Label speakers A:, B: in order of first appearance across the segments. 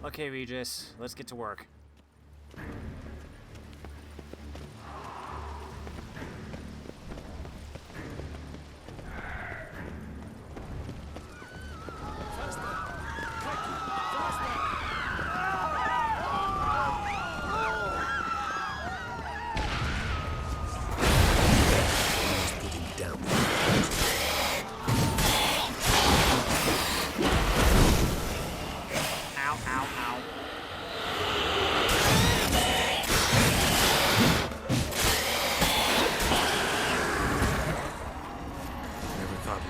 A: Okay, Regis, let's get to work.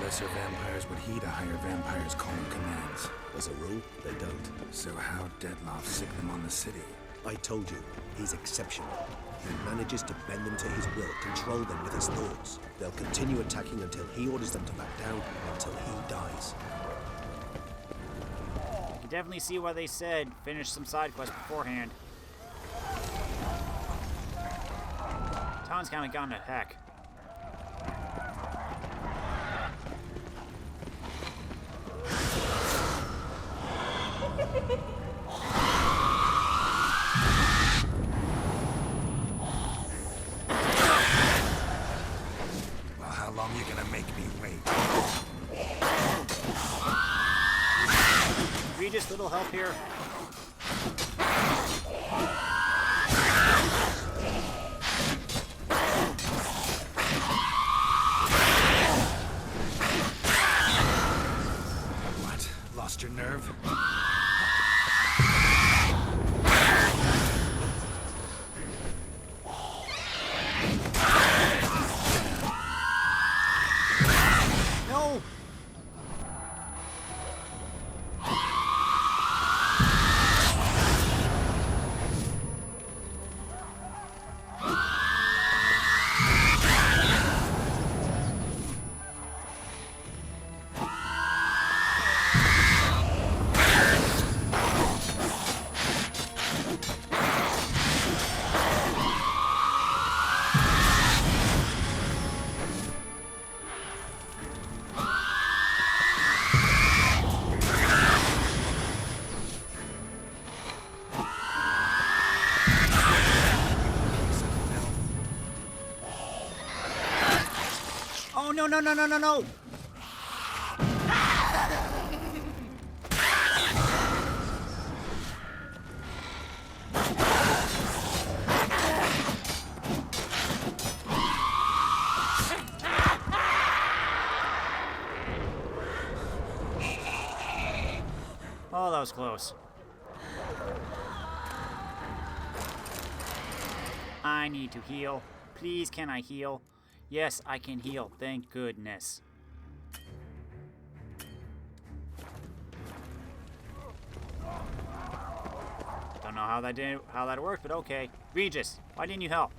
B: Lesser vampires would heed a higher vampire's calling commands.
C: As a rule, they don't.
B: So how Detlaff sick them on the city?
C: I told you, he's exceptional. He manages to bend them to his will, control them with his thoughts. They'll continue attacking until he orders them to back down, until he dies.
A: I can definitely see why they said finish some side quests beforehand. Town's kind of gone to heck.
B: Well, how long you gonna make me wait?
A: Regis, little help here.
B: What? Lost your nerve?
A: No! Oh, no, no, no, no, no, no! Oh, that was close. I need to heal. Please, can I heal? Yes, I can heal. Thank goodness. Don't know how that worked, but okay. Regis, why didn't you help?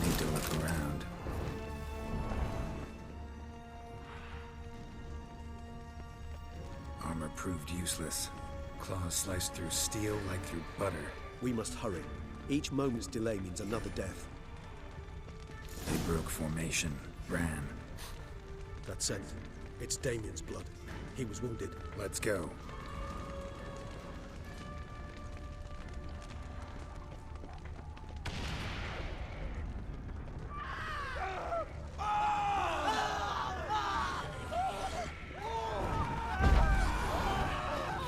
B: Need to look around. Armor proved useless. Claws sliced through steel like through butter.
C: We must hurry. Each moment's delay means another death.
B: They broke formation, ran.
C: That scent. It's Damien's blood. He was wounded.
B: Let's go.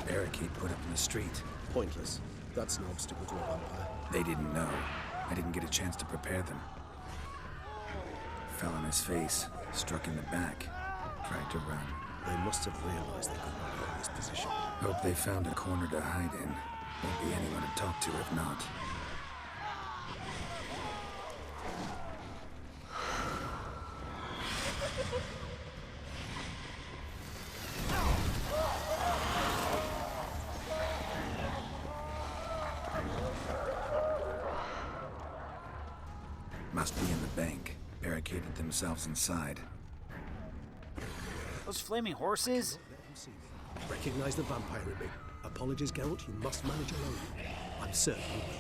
B: Barricade put up in the street.
C: Pointless. That's an obstacle to a vampire.
B: They didn't know. I didn't get a chance to prepare them. Fell on his face, struck in the back, tried to run.
C: They must have realized they could not hold this position.
B: Hope they found a corner to hide in. Won't be anyone to talk to if not. bank, barricaded themselves inside.
A: Those flaming horses?
C: Recognize the vampire in me. Apologies, Geralt, you must manage alone. I'm certain you will.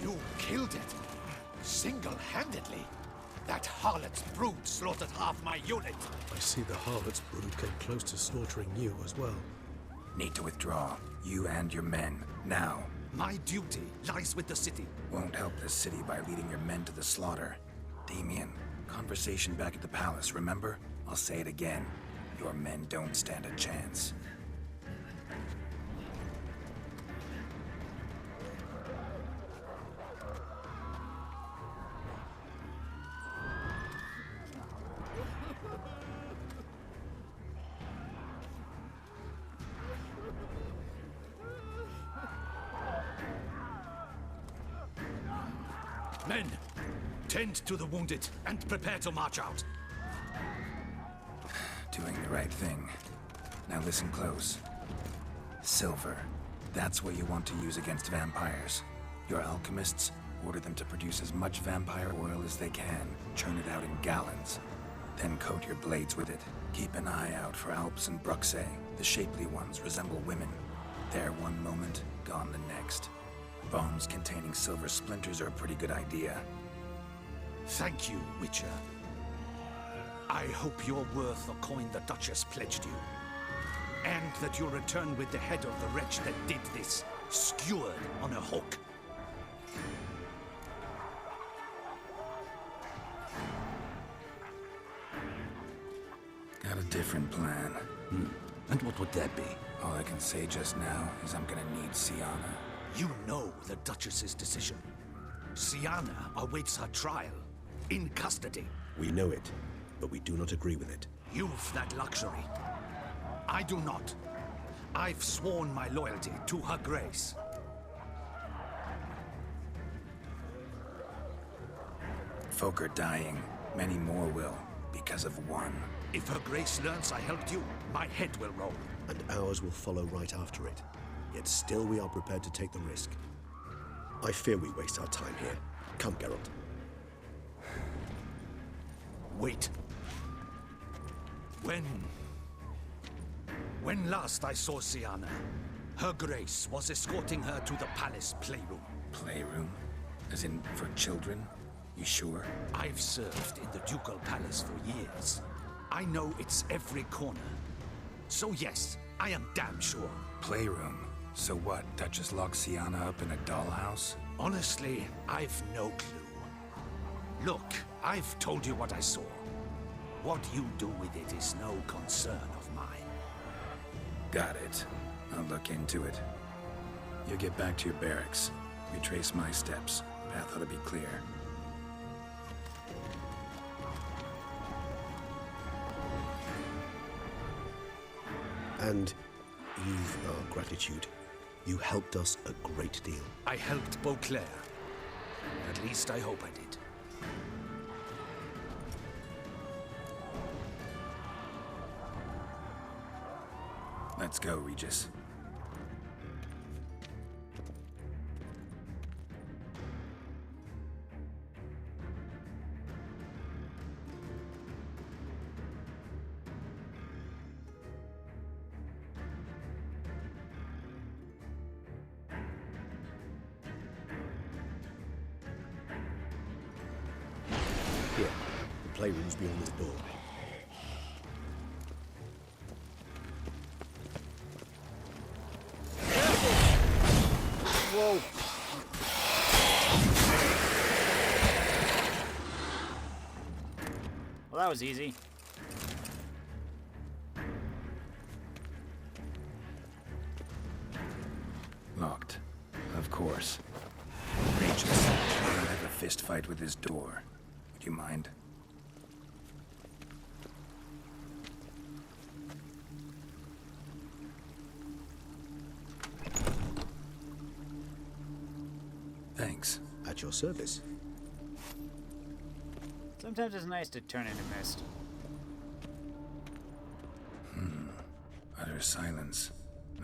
D: You killed it. Single-handedly. That harlot's brood slaughtered half my unit.
C: I see the harlot's brood came close to slaughtering you as well.
B: Need to withdraw. You and your men. Now.
D: My duty lies with the city.
B: Won't help the city by leading your men to the slaughter. Damien, conversation back at the palace, remember? I'll say it again. Your men don't stand a chance.
D: Men, tend to the wounded and prepare to march out.
B: Doing the right thing. Now listen close. Silver. That's what you want to use against vampires. Your alchemists, order them to produce as much vampire oil as they can. Churn it out in gallons. Then coat your blades with it. Keep an eye out for Alps and Bruxae. The shapely ones resemble women. There one moment, gone the next. Bombs containing silver splinters are a pretty good idea.
D: Thank you, Witcher. I hope you're worth the coin the Duchess pledged you. And that you'll return with the head of the wretch that did this, skewered on a hook.
B: Got a different plan.
D: And what would that be?
B: All I can say just now is I'm gonna need Syanna.
D: You know the Duchess's decision. Syanna awaits her trial, in custody.
C: We know it, but we do not agree with it.
D: You've that luxury. I do not. I've sworn my loyalty to her grace.
B: Folk are dying. Many more will, because of one.
D: If her grace learns I helped you, my head will roll.
C: And ours will follow right after it. Yet still we are prepared to take the risk. I fear we waste our time here. Come, Geralt.
D: Wait. When last I saw Syanna, her grace was escorting her to the palace playroom.
B: Playroom? As in, for children? You sure?
D: I've served in the ducal palace for years. I know its every corner. So yes, I am damn sure.
B: Playroom? So what, Duchess locked Syanna up in a dollhouse?
D: Honestly, I've no clue. Look, I've told you what I saw. What you do with it is no concern of mine.
B: Got it. I'll look into it. You get back to your barracks. Retrace my steps. Path ought to be clear.
C: And you've our gratitude. You helped us a great deal.
D: I helped Beauclair. At least I hope I did.
B: Let's go, Regis.
C: Here, the playroom's beyond this door.
A: Whoa. Well, that was easy.
B: fist fight with his door. Would you mind? Thanks.
C: At your service.
A: Sometimes it's nice to turn into mist.
B: Utter silence.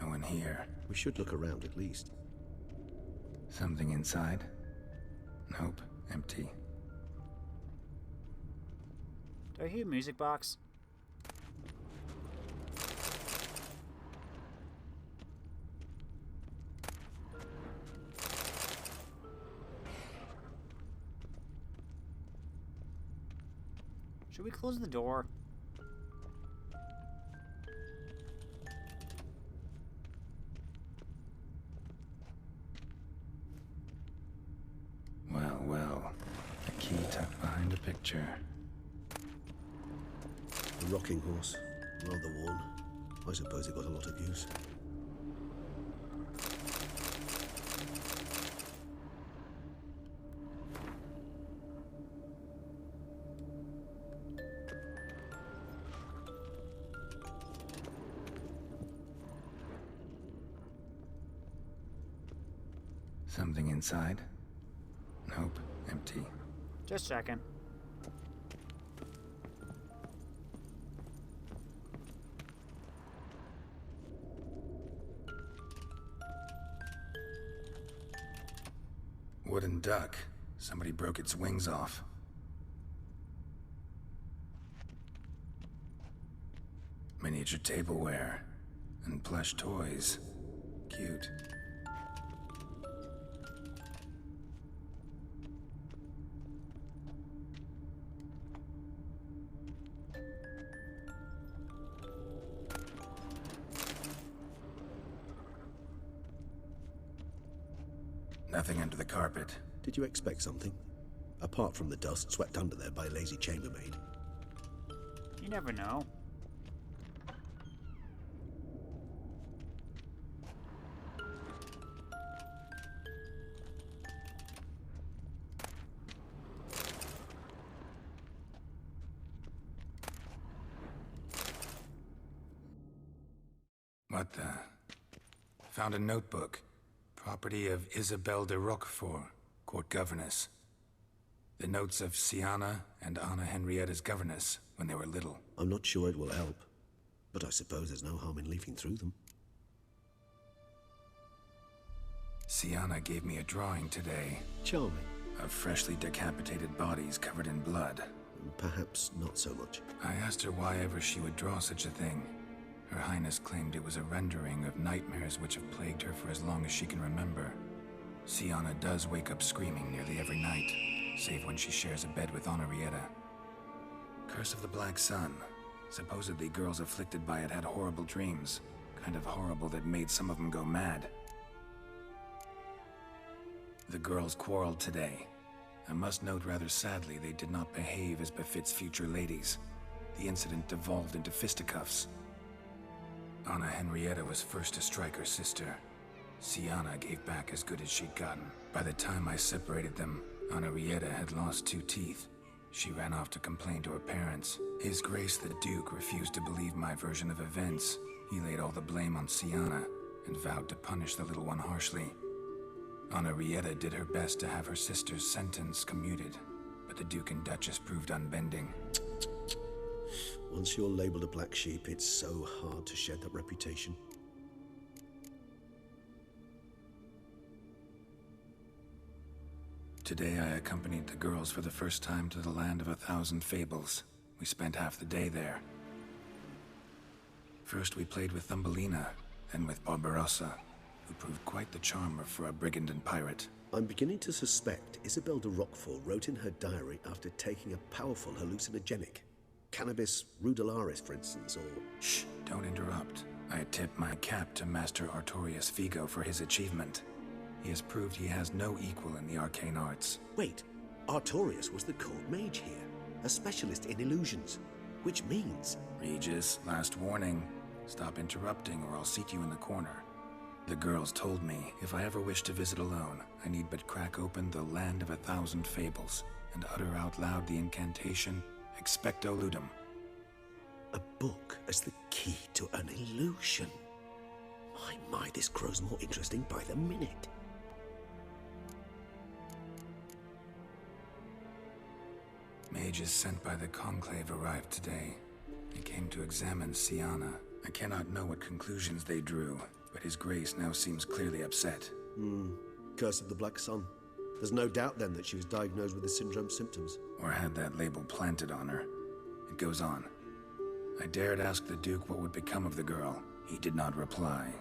B: No one here.
C: We should look around at least.
B: Something inside? Nope. Empty.
A: Do I hear a music box? Should we close the door?
B: Well, well. A key tucked behind a picture.
C: A rocking horse. Rather worn. I suppose it got a lot of use.
B: Something inside? Nope. Empty.
A: Just checking.
B: Wooden duck. Somebody broke its wings off. Miniature tableware. And plush toys. Cute. Nothing under the carpet.
C: Did you expect something? Apart from the dust swept under there by a lazy chambermaid.
A: You never know.
B: What the? Found a notebook. Property of Isabelle de Roquefort, court governess. The notes of Syanna and Anna Henrietta's governess when they were little.
C: I'm not sure it will help, but I suppose there's no harm in leafing through them.
B: Syanna gave me a drawing today.
C: Charming.
B: Of freshly decapitated bodies covered in blood.
C: Perhaps not so much.
B: I asked her why ever she would draw such a thing. Her Highness claimed it was a rendering of nightmares which have plagued her for as long as she can remember. Syanna does wake up screaming nearly every night, save when she shares a bed with Henrietta. Curse of the Black Sun. Supposedly girls afflicted by it had horrible dreams. Kind of horrible that made some of them go mad. The girls quarreled today. I must note rather sadly they did not behave as befits future ladies. The incident devolved into fisticuffs. Anna Henrietta was first to strike her sister. Syanna gave back as good as she'd gotten. By the time I separated them, Henrietta had lost 2 teeth. She ran off to complain to her parents. His Grace the Duke refused to believe my version of events. He laid all the blame on Syanna and vowed to punish the little one harshly. Henrietta did her best to have her sister's sentence commuted, but the Duke and Duchess proved unbending.
C: Once you're labeled a black sheep, it's so hard to shed that reputation.
B: Today I accompanied the girls for the first time to the land of 1,000 fables. We spent half the day there. First we played with Thumbelina, then with Barbarossa, who proved quite the charmer for a brigand and pirate.
C: I'm beginning to suspect Isabelle de Roquefort wrote in her diary after taking a powerful hallucinogenic. Cannabis rudelaris, for instance, or...
B: Shh, don't interrupt. I tip my cap to Master Artorius Vigo for his achievement. He has proved he has no equal in the arcane arts.
C: Wait, Artorius was the court mage here, a specialist in illusions, which means...
B: Regis, last warning. Stop interrupting or I'll seat you in the corner. The girls told me if I ever wish to visit alone, I need but crack open the Land of 1,000 Fables and utter out loud the incantation, Expecto Ludum.
C: A book as the key to an illusion. My, this grows more interesting by the minute.
B: Mages sent by the Conclave arrived today. They came to examine Syanna. I cannot know what conclusions they drew, but His Grace now seems clearly upset.
C: Curse of the Black Sun. There's no doubt then that she was diagnosed with the syndrome symptoms.
B: Or had that label planted on her. It goes on. I dared ask the Duke what would become of the girl. He did not reply.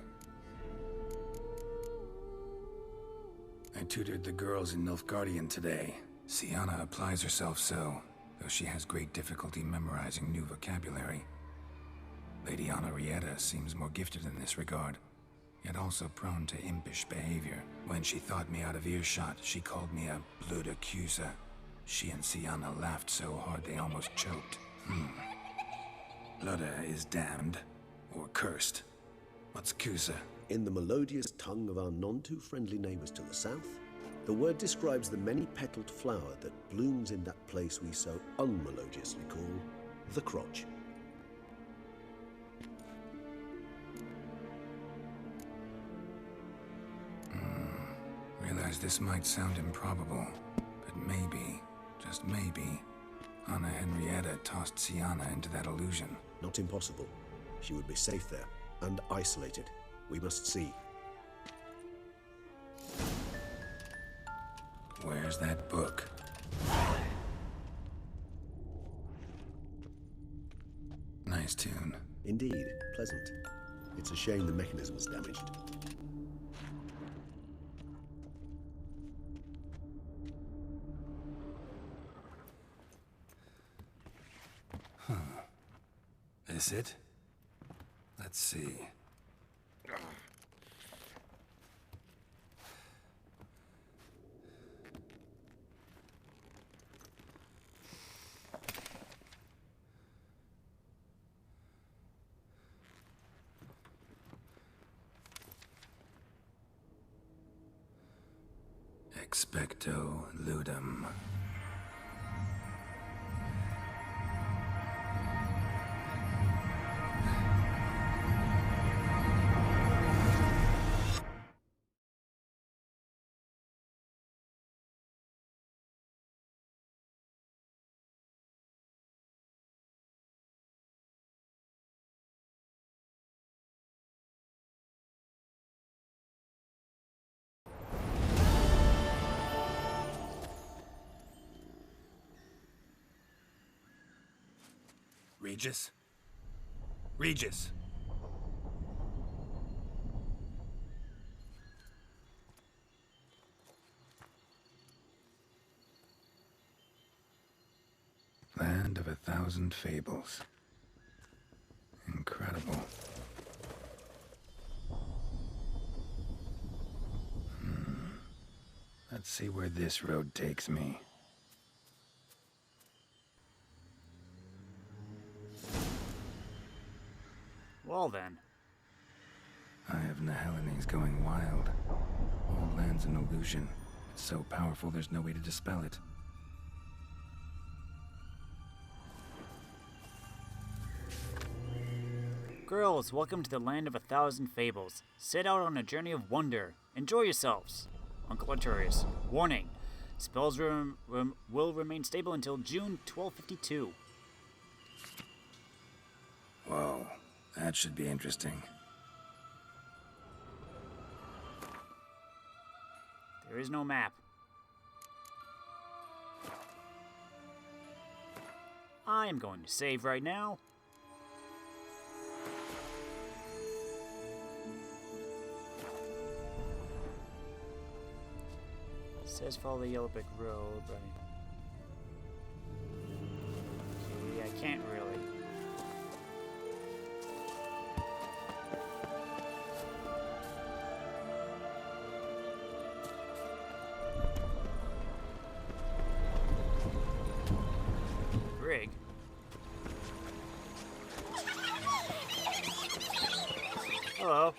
B: I tutored the girls in Nilfgaardian today. Syanna applies herself so, though she has great difficulty memorizing new vocabulary. Lady Henrietta seems more gifted in this regard, yet also prone to impish behavior. When she thought me out of earshot, she called me a blood accuser. She and Syanna laughed so hard they almost choked. Ludda is damned, or cursed. What's Cusa?
C: In the melodious tongue of our none-too-friendly neighbors to the south, the word describes the many-petaled flower that blooms in that place we so unmelodiously call the crotch.
B: Realize this might sound improbable, but maybe, just maybe, Anna Henrietta tossed Syanna into that illusion.
C: Not impossible. She would be safe there, and isolated. We must see.
B: Where's that book? Nice tune.
C: Indeed, pleasant. It's a shame the mechanism is damaged.
B: This it? Let's see. Expecto Ludum. Regis? Regis! Land of 1,000 Fables. Incredible. Let's see where this road takes me.
A: Well then.
B: Eye of Nehelines going wild. All land's an illusion. It's so powerful there's no way to dispel it.
A: Girls, welcome to the land of 1,000 fables. Set out on a journey of wonder. Enjoy yourselves. Uncle Arturius. Warning. Spells will remain stable until June 1252.
B: Whoa, that should be interesting.
A: There is no map. I am going to save right now. It says follow the yellow brick road, but okay, I can't really. Rig. Hello.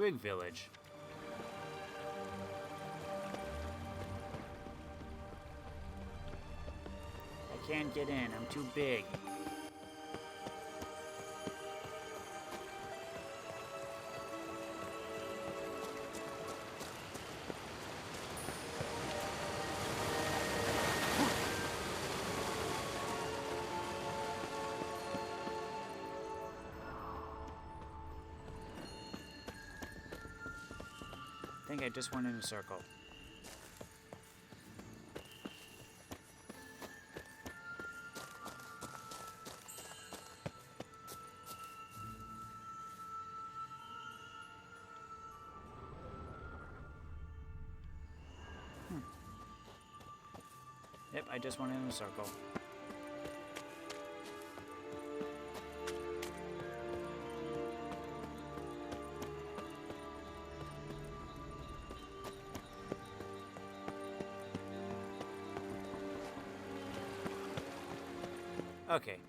A: Grig village. I can't get in, I'm too big. I think I just went in a circle. Yep, I just went in a circle. Okay.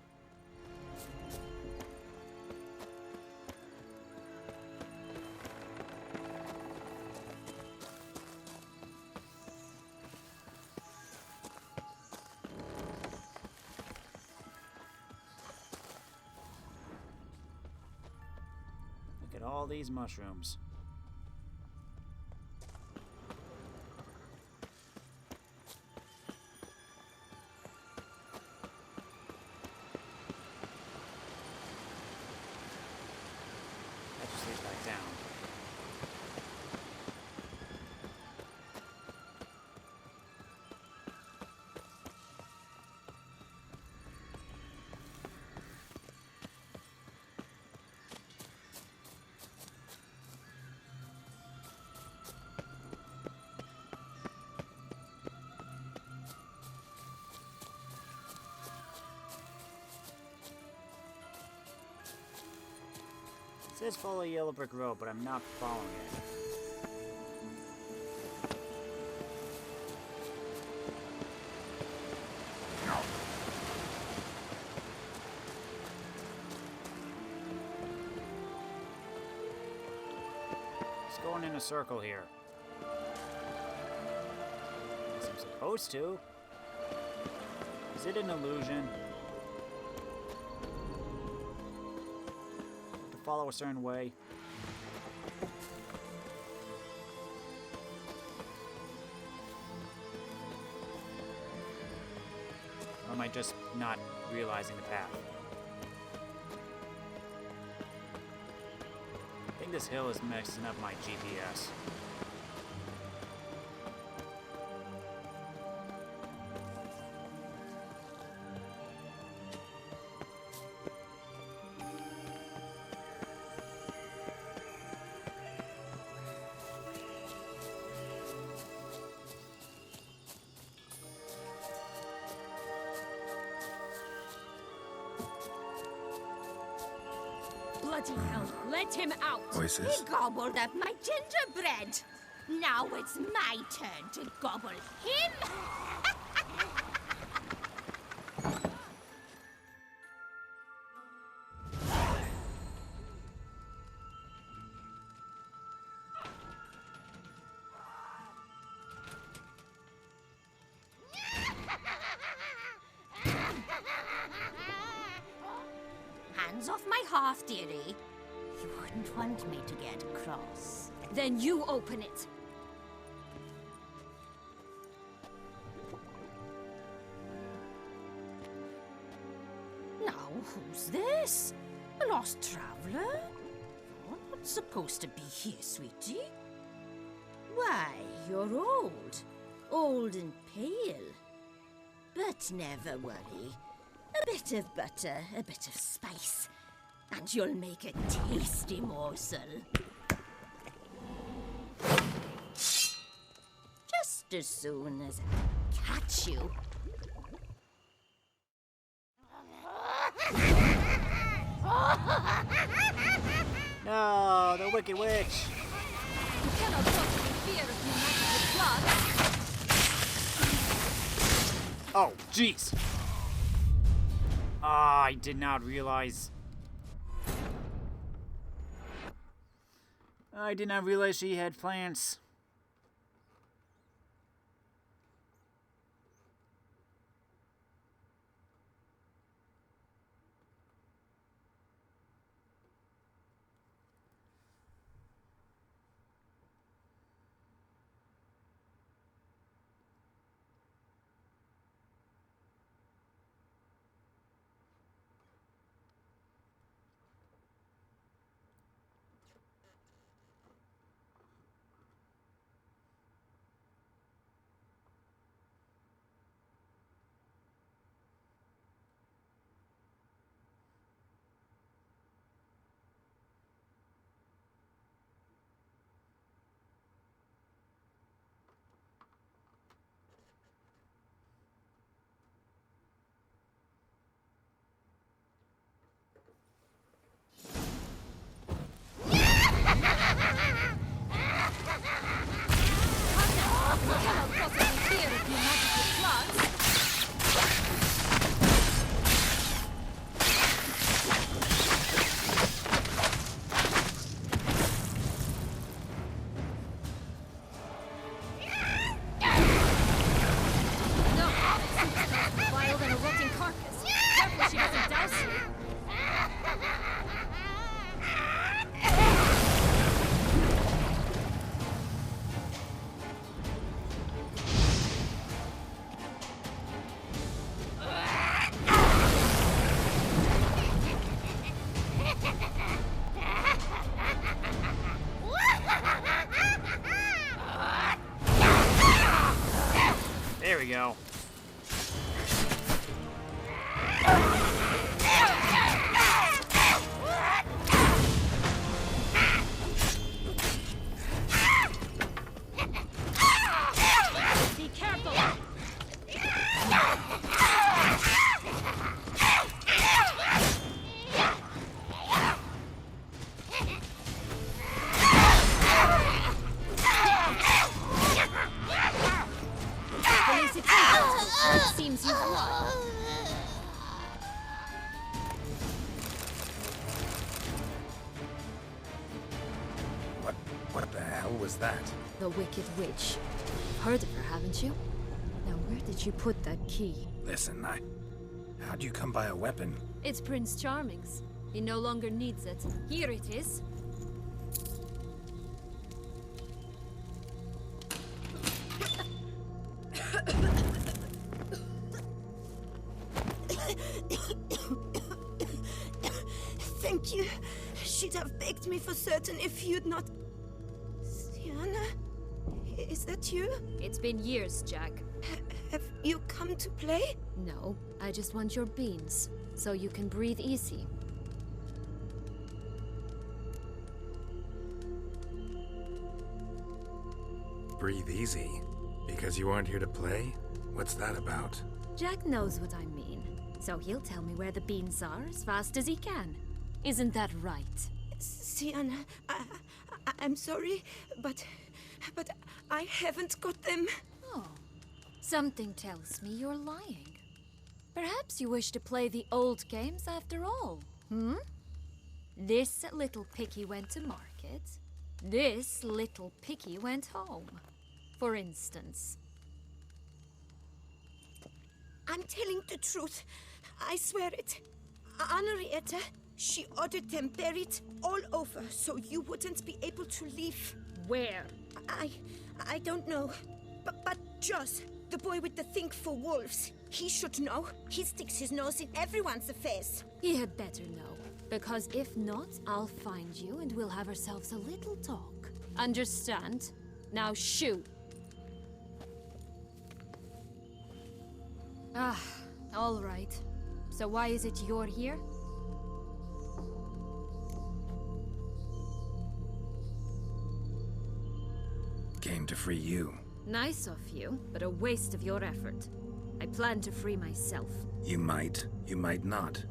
A: Look at all these mushrooms. Back down. It says follow Yellow Brick Road, but I'm not following it. It's going in a circle here. Guess I'm supposed to. Is it an illusion? Follow a certain way. Or am I just not realizing the path? I think this hill is messing up my GPS.
E: Bloody hell, let him out!
B: Voices?
E: He gobbled up my gingerbread! Now it's my turn to gobble him! Hands off my hearth, dearie. You wouldn't want me to get cross. Then you open it. Now, who's this? A lost traveler? You're not supposed to be here, sweetie. Why, you're old. Old and pale. But never worry. A bit of butter, a bit of spice, and you'll make a tasty morsel. Just as soon as I catch you.
A: No, the Wicked Witch!
E: You cannot possibly fear if you match the blood.
A: Oh, jeez! Ah, I did not realize. I did not realize she had plants. There we go.
E: Be careful! It seems you've won.
B: What the hell was that?
F: The Wicked Witch. You've heard of her, haven't you? Now, where did you put that key?
B: Listen, how'd you come by a weapon?
F: It's Prince Charming's. He no longer needs it. Here it is.
E: Thank you. She'd have begged me for certain if you'd not... Syanna? Is that you?
F: It's been years, Jack.
E: Have you come to play?
F: No, I just want your beans, so you can breathe easy.
B: Breathe easy? Because you aren't here to play? What's that about?
F: Jack knows what I mean, so he'll tell me where the beans are as fast as he can. Isn't that right?
E: Syanna, I'm sorry, but I haven't got them.
F: Oh, something tells me you're lying. Perhaps you wish to play the old games after all, hmm? This little picky went to market. This little picky went home, for instance.
E: I'm telling the truth. I swear it. Henrietta, she ordered them buried all over so you wouldn't be able to leave.
F: Where?
E: I don't know. But Joss, the boy with the thing for wolves, he should know. He sticks his nose in everyone's affairs.
F: He had better know, because if not, I'll find you and we'll have ourselves a little talk. Understand? Now shoot. Ah, all right. So why is it you're here?
B: Came to free you.
F: Nice of you, but a waste of your effort. I plan to free myself.
B: You might not.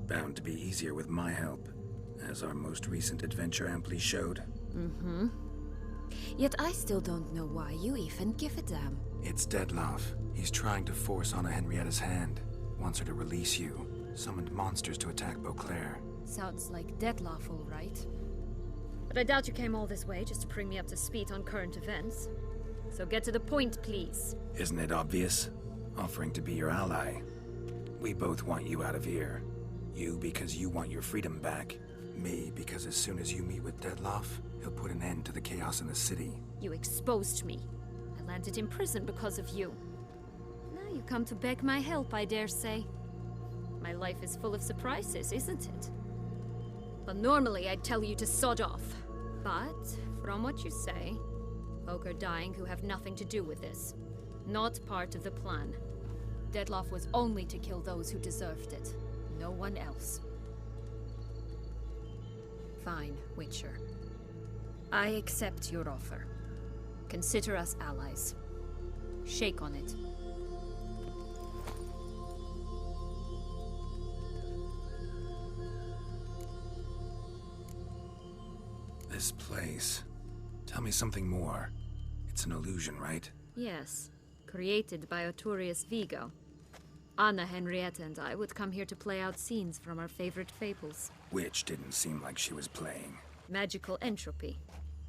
B: Bound to be easier with my help, as our most recent adventure amply showed.
F: Mm-hmm. Yet I still don't know why you even give a damn.
B: It's Detlaff. He's trying to force Anna Henrietta's hand. Wants her to release you. Summoned monsters to attack Beauclair.
F: Sounds like Detlaff, all right. But I doubt you came all this way just to bring me up to speed on current events. So get to the point, please.
B: Isn't it obvious? Offering to be your ally. We both want you out of here. You because you want your freedom back. Me because as soon as you meet with Detlaff, he'll put an end to the chaos in the city.
F: You exposed me. I landed in prison because of you. Now you come to beg my help, I dare say. My life is full of surprises, isn't it? Well, normally I'd tell you to sod off. But, from what you say, folk are dying who have nothing to do with this. Not part of the plan. Detlaff was only to kill those who deserved it. No one else. Fine, Witcher. I accept your offer. Consider us allies. Shake on it.
B: This place. Tell me something more. It's an illusion, right?
F: Yes, created by Arturius Vigo. Anna, Henrietta, and I would come here to play out scenes from our favorite fables.
B: Which didn't seem like she was playing.
F: Magical entropy.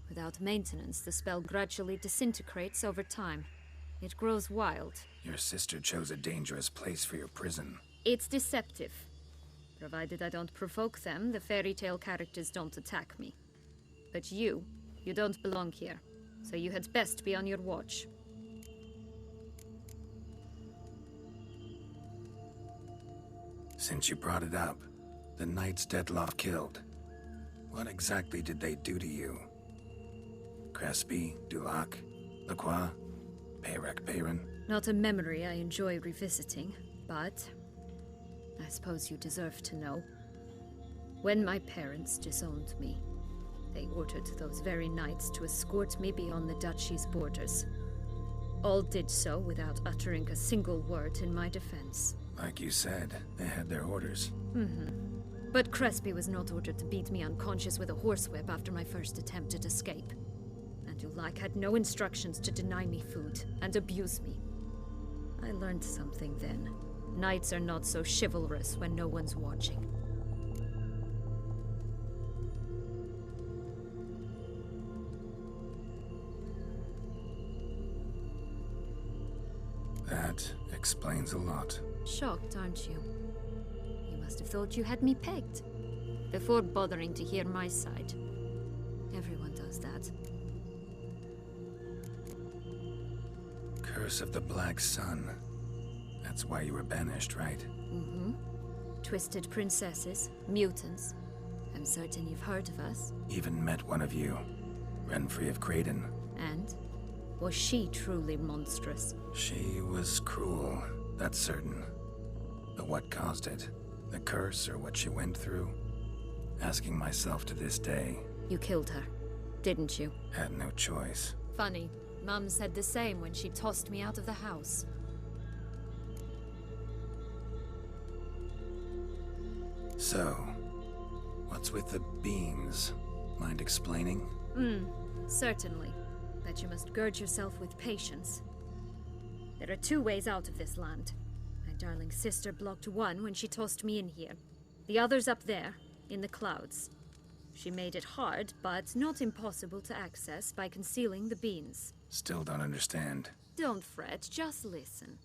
F: Without maintenance, the spell gradually disintegrates over time. It grows wild.
B: Your sister chose a dangerous place for your prison.
F: It's deceptive. Provided I don't provoke them, the fairy tale characters don't attack me. But you don't belong here. So you had best be on your watch.
B: Since you brought it up, the knights Detlaff killed. What exactly did they do to you? Crespi, Dulac, Lacroix, Peyrac Peyran?
F: Not a memory I enjoy revisiting, but I suppose you deserve to know. When my parents disowned me, they ordered those very knights to escort me beyond the duchy's borders. All did so without uttering a single word in my defense.
B: Like you said, they had their orders.
F: But Crespi was not ordered to beat me unconscious with a horsewhip after my first attempt at escape. And Dulac had no instructions to deny me food and abuse me. I learned something then. Knights are not so chivalrous when no one's watching.
B: That explains a lot.
F: Shocked, aren't you? You must have thought you had me pegged. Before bothering to hear my side. Everyone does that.
B: Curse of the Black Sun. That's why you were banished, right?
F: Twisted princesses, mutants. I'm certain you've heard of us.
B: Even met one of you. Renfrey of Craden.
F: And? Was she truly monstrous?
B: She was cruel, that's certain. But what caused it? The curse or what she went through? Asking myself to this day.
F: You killed her, didn't you?
B: Had no choice.
F: Funny. Mum said the same when she tossed me out of the house.
B: So, what's with the beans? Mind explaining?
F: Certainly. But you must gird yourself with patience. There are two ways out of this land. My darling sister blocked one when she tossed me in here. The other's up there, in the clouds. She made it hard, but not impossible to access by concealing the beans.
B: Still don't understand.
F: Don't fret, just listen.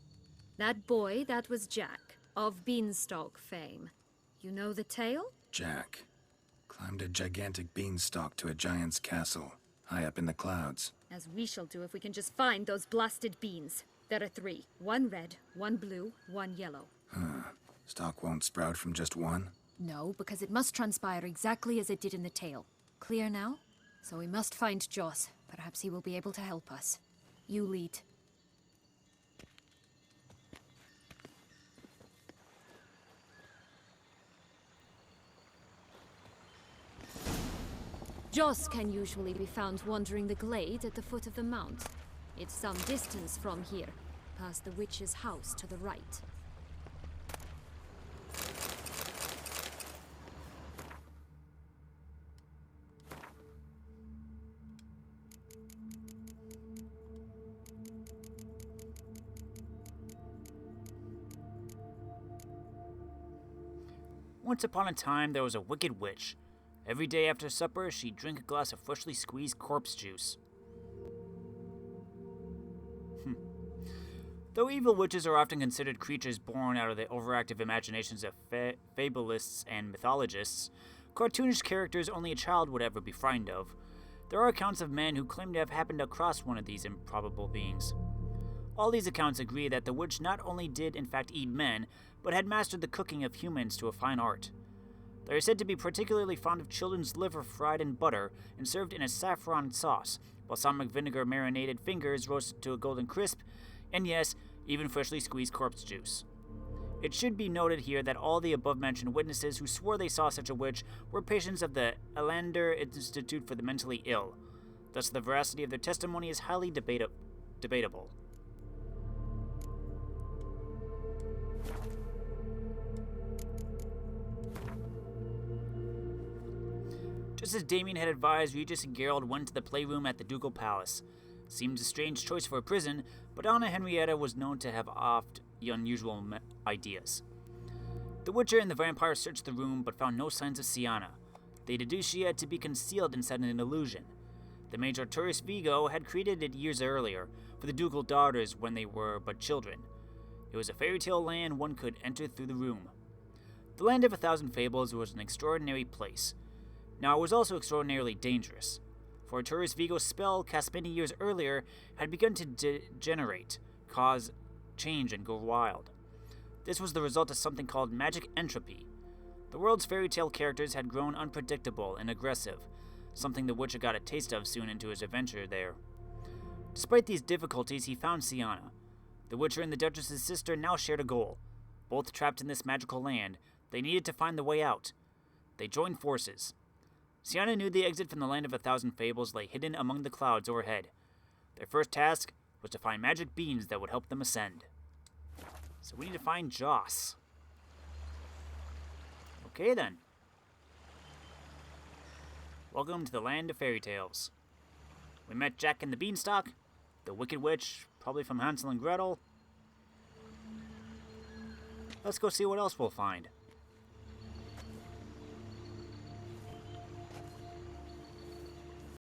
F: That boy, that was Jack, of Beanstalk fame. You know the tale?
B: Jack climbed a gigantic beanstalk to a giant's castle, high up in the clouds.
F: As we shall do if we can just find those blasted beans. There are 3. 1 red, 1 blue, 1 yellow.
B: Stalk won't sprout from just one?
F: No, because it must transpire exactly as it did in the tale. Clear now? So we must find Joss. Perhaps he will be able to help us. You lead. Joss can usually be found wandering the glade at the foot of the mount. It's some distance from here, past the witch's house to the right.
A: Once upon a time, there was a wicked witch. Every day after supper, she'd drink a glass of freshly squeezed corpse juice. Though evil witches are often considered creatures born out of the overactive imaginations of fabulists and mythologists, cartoonish characters only a child would ever be frightened of, there are accounts of men who claim to have happened across one of these improbable beings. All these accounts agree that the witch not only did in fact eat men, but had mastered the cooking of humans to a fine art. They are said to be particularly fond of children's liver fried in butter and served in a saffron sauce, balsamic vinegar marinated fingers roasted to a golden crisp, and yes, even freshly squeezed corpse juice. It should be noted here that all the above-mentioned witnesses who swore they saw such a witch were patients of the Elander Institute for the Mentally Ill. Thus, the veracity of their testimony is highly debatable. Just as Damien had advised, Regis and Geralt went to the playroom at the Ducal Palace. Seemed a strange choice for a prison, but Anna Henrietta was known to have oft unusual ideas. The Witcher and the vampire searched the room, but found no signs of Syanna. They deduced she had to be concealed inside an illusion. The mage Arturus Vigo had created it years earlier, for the ducal daughters when they were but children. It was a fairy tale land one could enter through the room. The Land of 1,000 Fables was an extraordinary place. Now, it was also extraordinarily dangerous, for Arturus Vigo's spell, cast many years earlier, had begun to degenerate, cause change, and go wild. This was the result of something called magic entropy. The world's fairy tale characters had grown unpredictable and aggressive, something the Witcher got a taste of soon into his adventure there. Despite these difficulties, he found Syanna. The Witcher and the Duchess's sister now shared a goal. Both trapped in this magical land, they needed to find the way out. They joined forces. Syanna knew the exit from the Land of 1,000 Fables lay hidden among the clouds overhead. Their first task was to find magic beams that would help them ascend. So we need to find Joss. Okay then. Welcome to the Land of Fairy Tales. We met Jack and the Beanstalk, the Wicked Witch, probably from Hansel and Gretel. Let's go see what else we'll find.